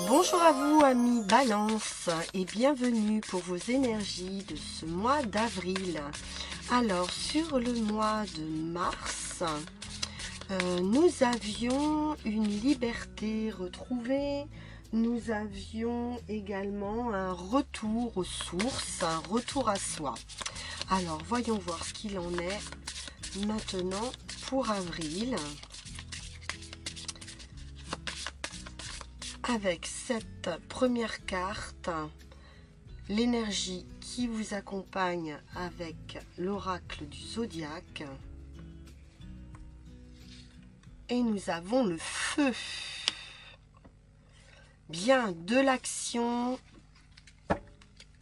Bonjour à vous amis Balance et bienvenue pour vos énergies de ce mois d'avril. Alors sur le mois de mars, nous avions une liberté retrouvée, nous avions également un retour aux sources, un retour à soi. Alors voyons voir ce qu'il en est maintenant pour avril. Avec cette première carte, l'énergie qui vous accompagne avec l'oracle du zodiaque. Et nous avons le feu. Bien, de l'action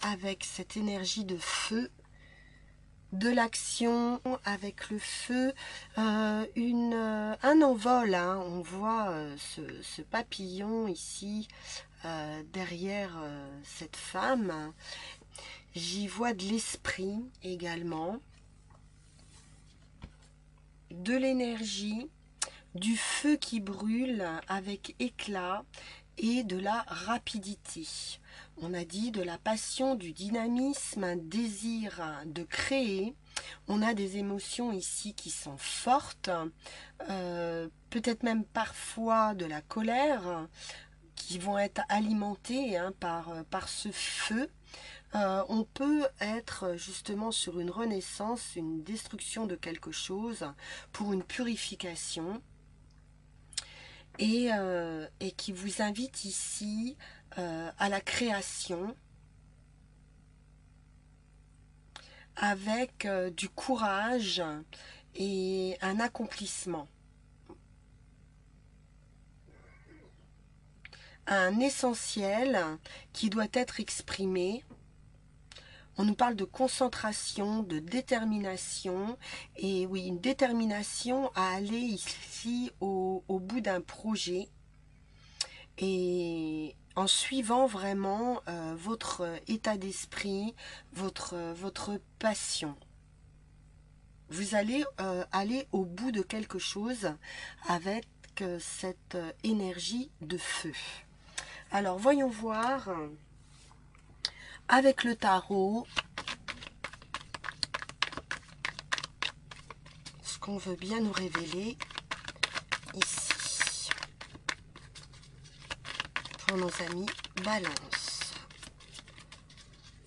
avec cette énergie de feu. De l'action avec le feu, un envol, hein. On voit ce papillon ici derrière cette femme. J'y vois de l'esprit également, de l'énergie, du feu qui brûle avec éclat et de la rapidité. On a dit de la passion, du dynamisme, un désir de créer. On a des émotions ici qui sont fortes, peut-être même parfois de la colère, qui vont être alimentées par ce feu. On peut être justement sur une renaissance, une destruction de quelque chose pour une purification. Et qui vous invite ici à la création avec du courage et un accomplissement. Un essentiel qui doit être exprimé. On nous parle de concentration, de détermination, et oui, une détermination à aller ici au bout d'un projet, et en suivant vraiment votre état d'esprit, votre passion. Vous allez aller au bout de quelque chose avec cette énergie de feu. Alors, voyons voir avec le tarot ce qu'on veut bien nous révéler ici pour nos amis Balance.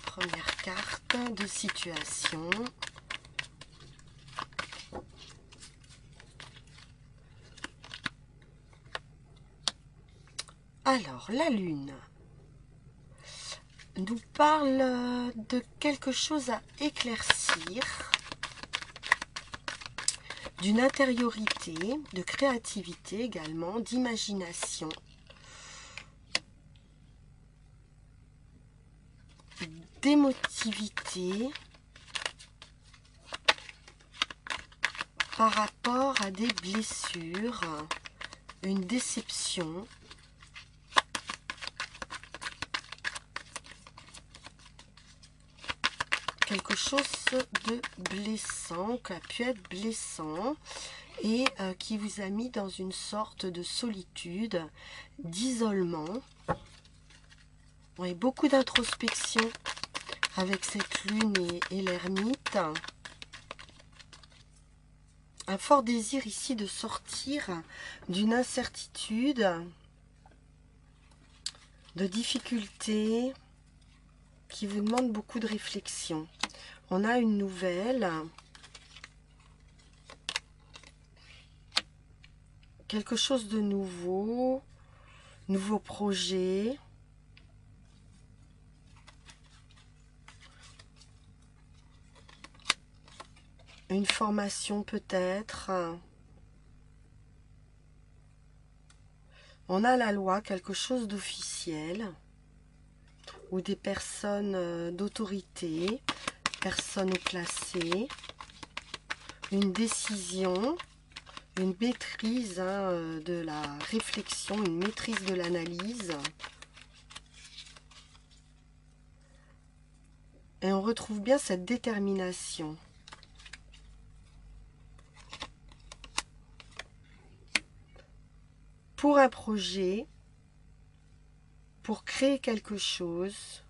Première carte de situation. Alors, la lune nous parle de quelque chose à éclaircir, d'une intériorité, de créativité également, d'imagination, d'émotivité par rapport à des blessures, une déception. Quelque chose de blessant, qui a pu être blessant et qui vous a mis dans une sorte de solitude, d'isolement. Oui, beaucoup d'introspection avec cette lune et l'ermite. Un fort désir ici de sortir d'une incertitude, de difficultés qui vous demande beaucoup de réflexion. On a une nouvelle, quelque chose de nouveau, nouveau projet. Une formation peut-être. On a la loi, quelque chose d'officiel, ou des personnes d'autorité, personnes haut placées, une décision, une maîtrise de la réflexion, une maîtrise de l'analyse. Et on retrouve bien cette détermination. pour un projet, pour créer quelque chose,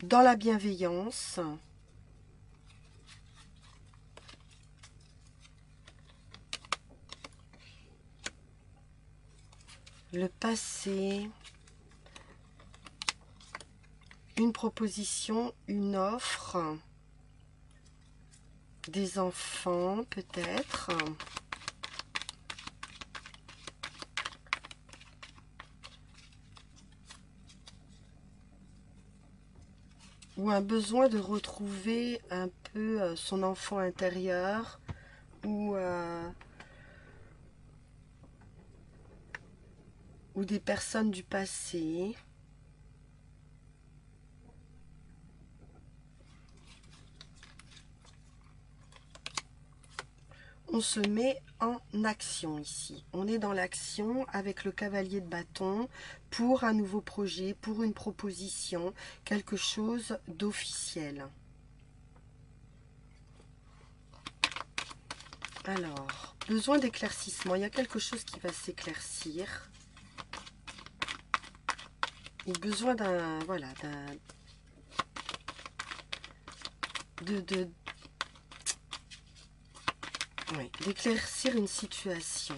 dans la bienveillance, le passé, une proposition, une offre, des enfants peut-être, ou un besoin de retrouver un peu son enfant intérieur, ou des personnes du passé. On se met en action ici. On est dans l'action avec le cavalier de bâton pour un nouveau projet, pour une proposition, quelque chose d'officiel. Alors, besoin d'éclaircissement. Il y a quelque chose qui va s'éclaircir. Ou besoin d'un... Voilà, d'éclaircir une situation.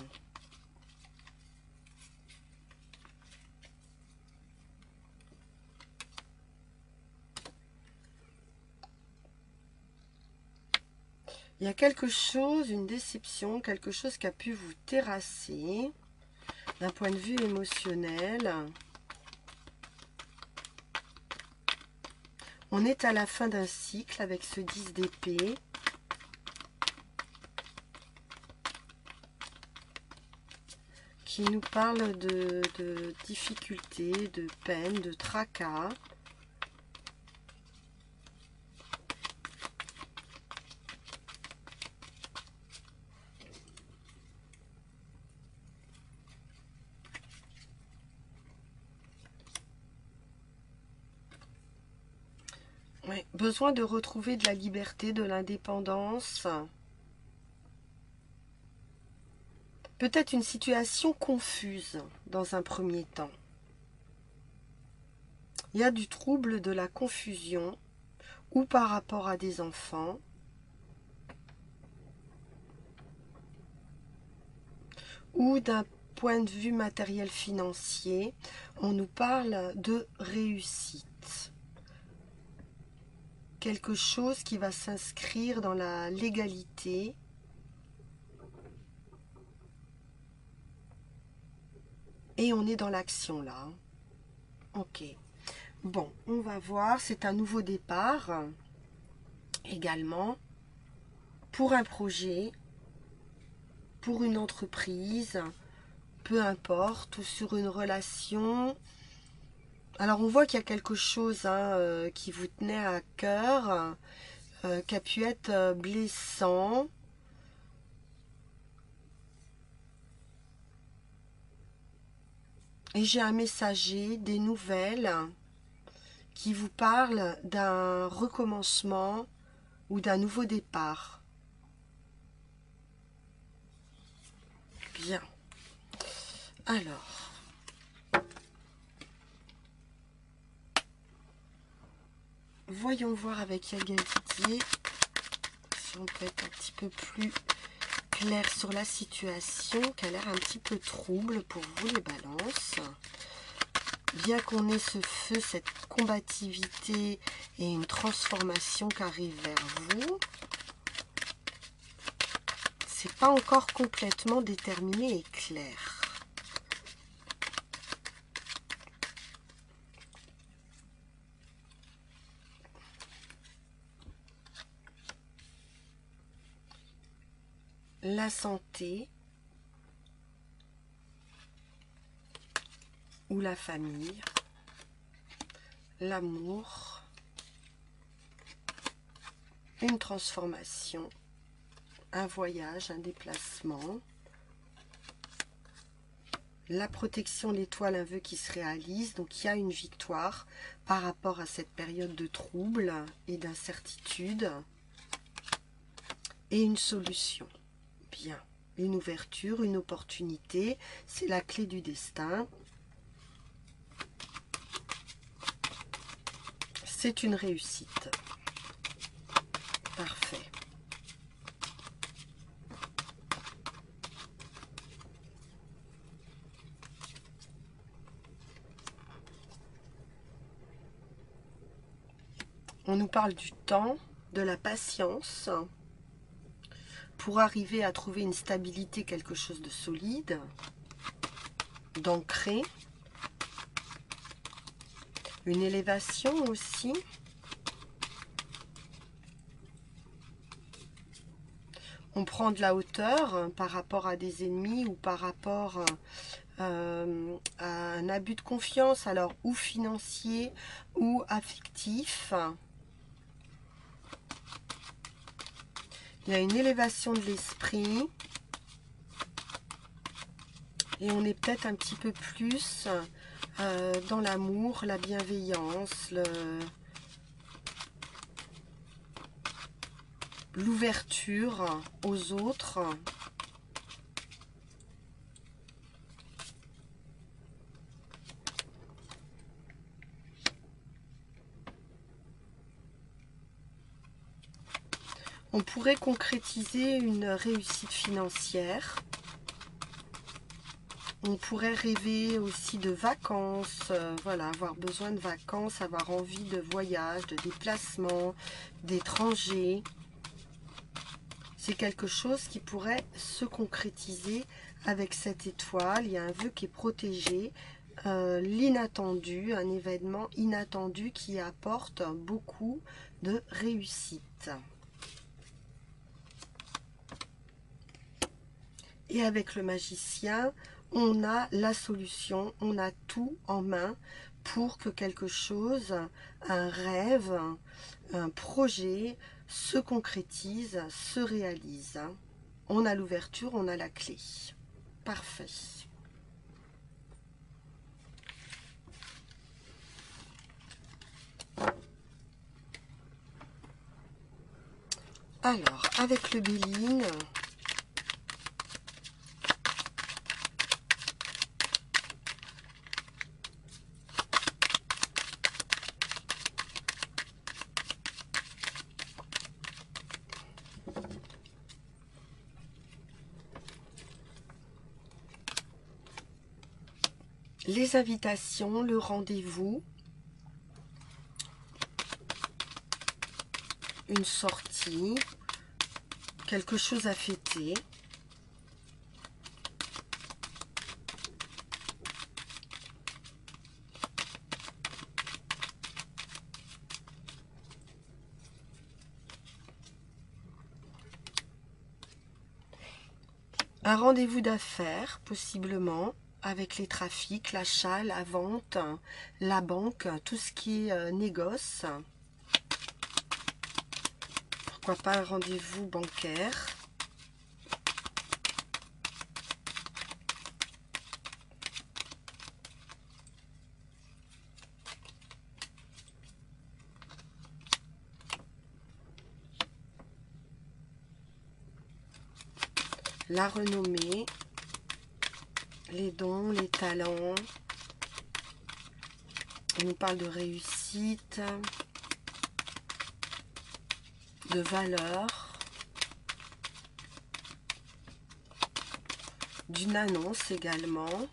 Il y a quelque chose, une déception, quelque chose qui a pu vous terrasser d'un point de vue émotionnel. On est à la fin d'un cycle avec ce 10 d'épée. Qui nous parle de difficultés, de peine, de tracas. Ouais, besoin de retrouver de la liberté, de l'indépendance. Peut-être une situation confuse dans un premier temps. Il y a du trouble, de la confusion, ou par rapport à des enfants, ou d'un point de vue matériel financier, on nous parle de réussite. Quelque chose qui va s'inscrire dans la légalité. Et on est dans l'action là. Ok. Bon, on va voir. C'est un nouveau départ. Également. Pour un projet. Pour une entreprise. Peu importe. Ou sur une relation. Alors on voit qu'il y a quelque chose qui vous tenait à cœur. Qui a pu être blessant. Et j'ai un messager, des nouvelles qui vous parlent d'un recommencement ou d'un nouveau départ. Bien. Alors, voyons voir avec Yael Didier si on peut être un petit peu plus clair sur la situation qui a l'air un petit peu trouble pour vous les balances. Bien qu'on ait ce feu, cette combativité et une transformation qui arrive vers vous, c'est pas encore complètement déterminé et clair. La santé ou la famille, l'amour, une transformation, un voyage, un déplacement, la protection, l'étoile, un vœu qui se réalise. Donc il y a une victoire par rapport à cette période de trouble et d'incertitude et une solution. Bien. une ouverture, une opportunité. C'est la clé du destin. C'est une réussite. Parfait. On nous parle du temps, de la patience, pour arriver à trouver une stabilité, quelque chose de solide, d'ancré, une élévation aussi. On prend de la hauteur par rapport à des ennemis ou par rapport à un abus de confiance, alors ou financier ou affectif. Il y a une élévation de l'esprit et on est peut-être un petit peu plus dans l'amour, la bienveillance, l'ouverture aux autres. On pourrait concrétiser une réussite financière. On pourrait rêver aussi de vacances, voilà, avoir besoin de vacances, avoir envie de voyage, de déplacement, d'étrangers. C'est quelque chose qui pourrait se concrétiser avec cette étoile. Il y a un vœu qui est protégé, l'inattendu, un événement inattendu qui apporte beaucoup de réussite. Et avec le magicien, on a la solution, on a tout en main pour que quelque chose, un rêve, un projet se concrétise, se réalise. On a l'ouverture, on a la clé. Parfait. Alors, avec le Béline, les invitations, le rendez-vous, une sortie, quelque chose à fêter. Un rendez-vous d'affaires, possiblement, avec les trafics, l'achat, la vente, la banque, tout ce qui est négoce. Pourquoi pas un rendez-vous bancaire. La renommée, les dons, les talents. On nous parle de réussite, de valeur, d'une annonce également,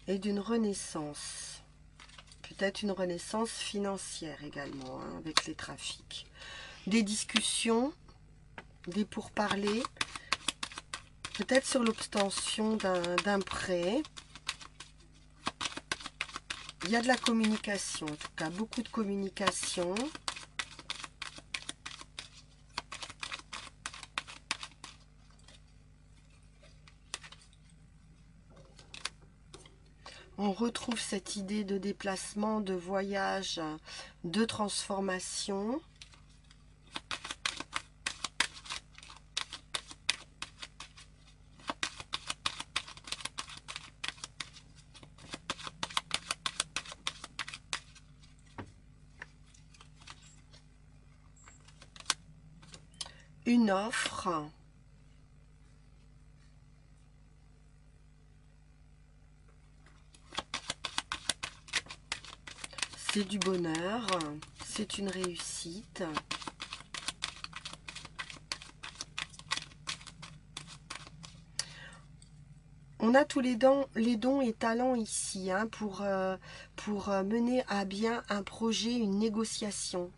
et d'une renaissance. Peut-être une renaissance financière également, hein, avec les trafics. Des discussions, des pourparlers, peut-être sur l'obtention d'un prêt. Il y a de la communication, en tout cas beaucoup de communication. On retrouve cette idée de déplacement, de voyage, de transformation. une offre, c'est du bonheur, c'est une réussite. On a tous les dons et talents ici hein, pour mener à bien un projet, une négociation.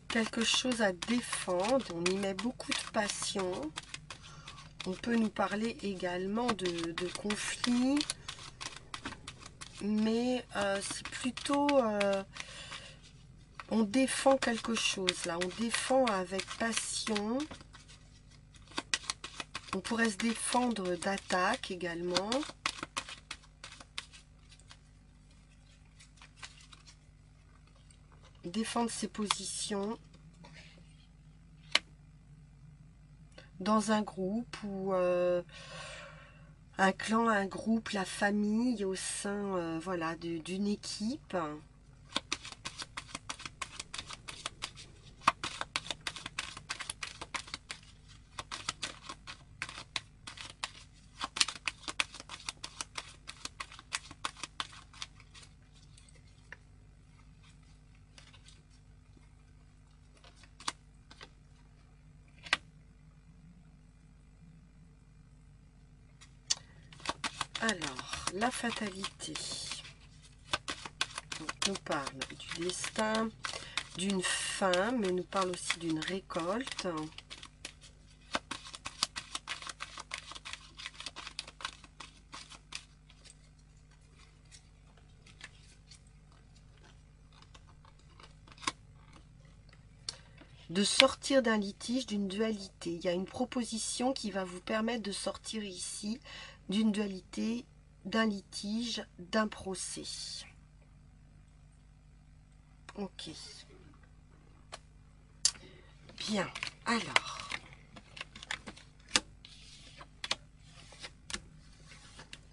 Quelque chose à défendre, on y met beaucoup de passion. On peut nous parler également de conflits, mais c'est plutôt... on défend quelque chose, là. On défend avec passion. On pourrait se défendre d'attaques également. Défendre ses positions. Dans un groupe ou un clan, un groupe, la famille au sein voilà, d'une équipe. Alors, la fatalité. Donc, nous parle du destin, d'une fin, mais nous parle aussi d'une récolte. De sortir d'un litige, d'une dualité. Il y a une proposition qui va vous permettre de sortir ici d'une dualité, d'un litige, d'un procès. Ok. Bien.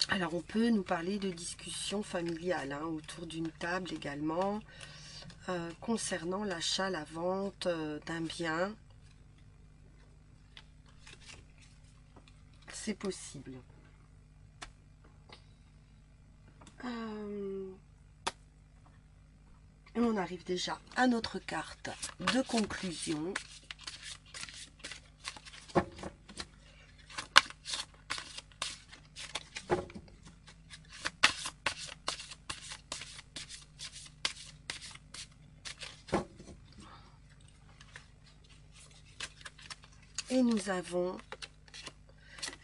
Alors on peut nous parler de discussions familiales hein, autour d'une table également, concernant l'achat, la vente d'un bien. C'est possible. Et on arrive déjà à notre carte de conclusion. Et nous avons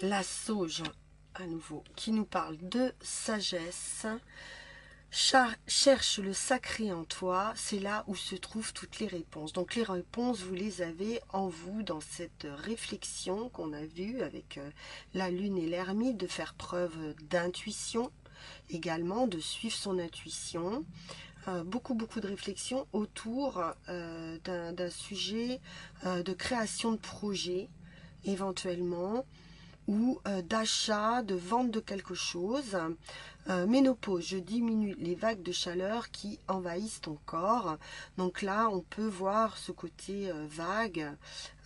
la sauge à nouveau qui nous parle de sagesse. Cherche le sacré en toi, c'est là où se trouvent toutes les réponses. Donc les réponses, vous les avez en vous dans cette réflexion qu'on a vue avec la lune et l'ermite, de faire preuve d'intuition, également de suivre son intuition. Beaucoup de réflexion autour d'un sujet de création de projet, éventuellement, ou d'achat, de vente de quelque chose. Ménopause, je diminue les vagues de chaleur qui envahissent ton corps. Donc là, on peut voir ce côté vague.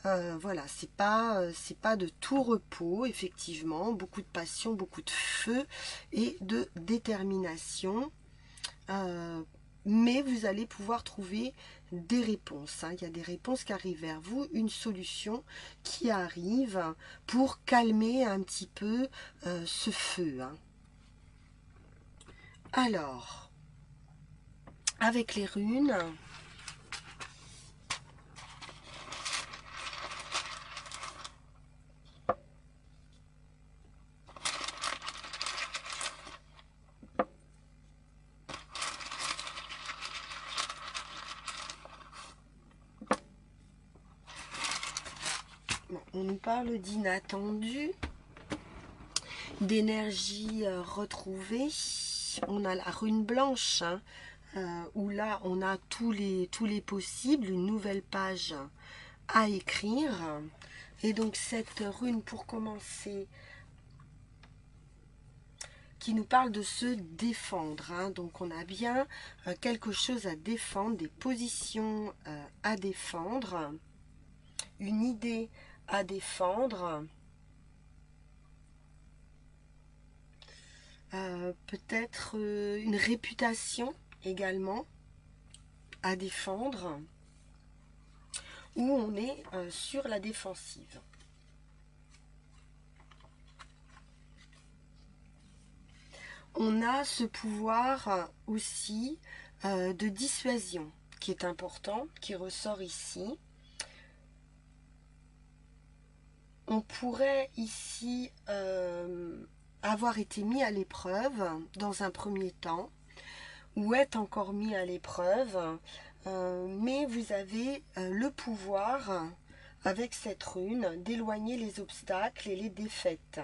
Voilà, c'est pas de tout repos, effectivement. Beaucoup de passion, beaucoup de feu et de détermination. Mais vous allez pouvoir trouver des réponses. Hein. Il y a des réponses qui arrivent vers vous, une solution qui arrive pour calmer un petit peu ce feu. Hein. Alors, avec les runes, bon, on nous parle d'inattendu, d'énergie retrouvée. ici, on a la rune blanche, hein, où là, on a tous les possibles, une nouvelle page à écrire. Et donc, cette rune, pour commencer, qui nous parle de se défendre. Hein. Donc, on a bien quelque chose à défendre, des positions à défendre, une idée à défendre. Peut-être une réputation également à défendre, où on est sur la défensive. On a ce pouvoir aussi de dissuasion qui est important, qui ressort ici. On pourrait ici avoir été mis à l'épreuve dans un premier temps, ou être encore mis à l'épreuve, mais vous avez le pouvoir, avec cette rune, d'éloigner les obstacles et les défaites.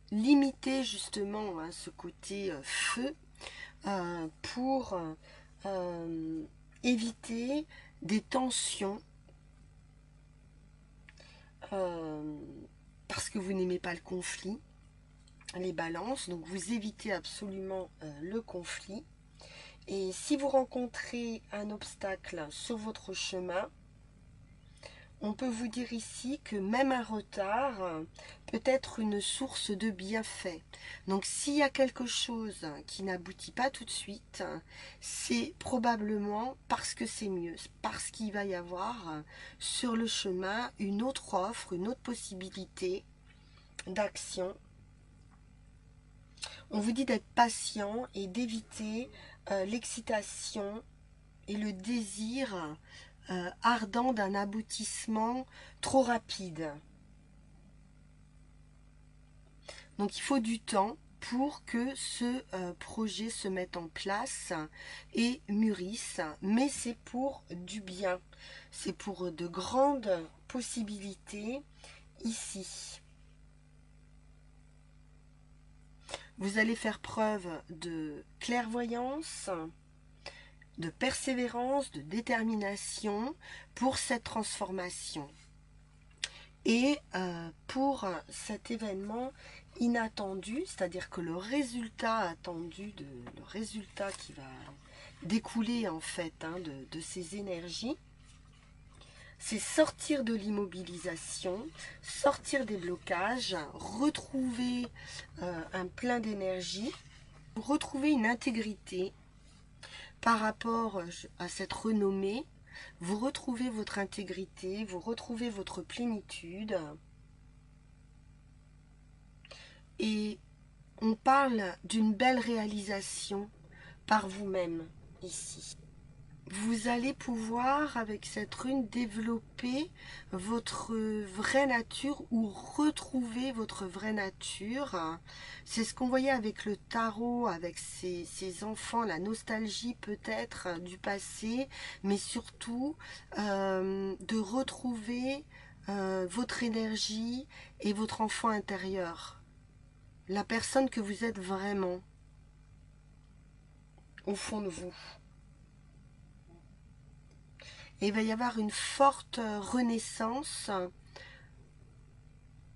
Limiter justement hein, ce côté feu pour éviter des tensions parce que vous n'aimez pas le conflit, les balances, donc vous évitez absolument le conflit. Et si vous rencontrez un obstacle sur votre chemin, on peut vous dire ici que même un retard peut être une source de bienfait. Donc s'il y a quelque chose qui n'aboutit pas tout de suite, c'est probablement parce que c'est mieux, parce qu'il va y avoir sur le chemin une autre offre, une autre possibilité d'action. On vous dit d'être patient et d'éviter l'excitation et le désir ardent d'un aboutissement trop rapide. Donc il faut du temps pour que ce projet se mette en place et mûrisse, mais c'est pour du bien, c'est pour de grandes possibilités ici. Vous allez faire preuve de clairvoyance, de persévérance, de détermination pour cette transformation. Et pour cet événement inattendu, c'est-à-dire que le résultat attendu, le résultat qui va découler en fait hein, de ces énergies, c'est sortir de l'immobilisation, sortir des blocages, retrouver un plein d'énergie, retrouver une intégrité par rapport à cette renommée. Vous retrouvez votre intégrité, vous retrouvez votre plénitude. Et on parle d'une belle réalisation par vous-même ici. Vous allez pouvoir, avec cette rune, développer votre vraie nature ou retrouver votre vraie nature. C'est ce qu'on voyait avec le tarot, avec ces enfants, la nostalgie peut-être du passé, mais surtout de retrouver votre énergie et votre enfant intérieur. La personne que vous êtes vraiment, au fond de vous. Et il va y avoir une forte renaissance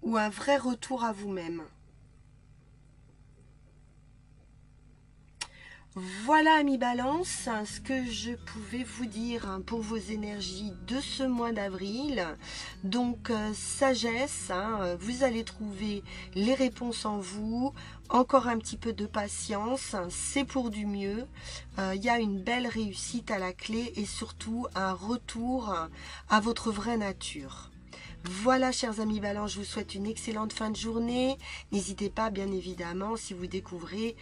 ou un vrai retour à vous-même. Voilà, amis Balance, ce que je pouvais vous dire pour vos énergies de ce mois d'avril. Donc, sagesse, hein, vous allez trouver les réponses en vous. Encore un petit peu de patience, c'est pour du mieux. Il y a une belle réussite à la clé et surtout un retour à votre vraie nature. Voilà, chers amis Balance, je vous souhaite une excellente fin de journée. N'hésitez pas, bien évidemment, si vous découvrez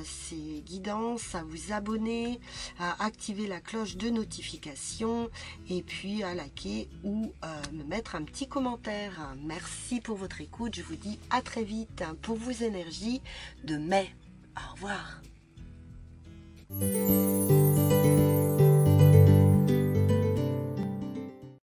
ces guidances, à vous abonner, à activer la cloche de notification et puis à liker ou me mettre un petit commentaire. Merci pour votre écoute. Je vous dis à très vite pour vos énergies de mai. Au revoir.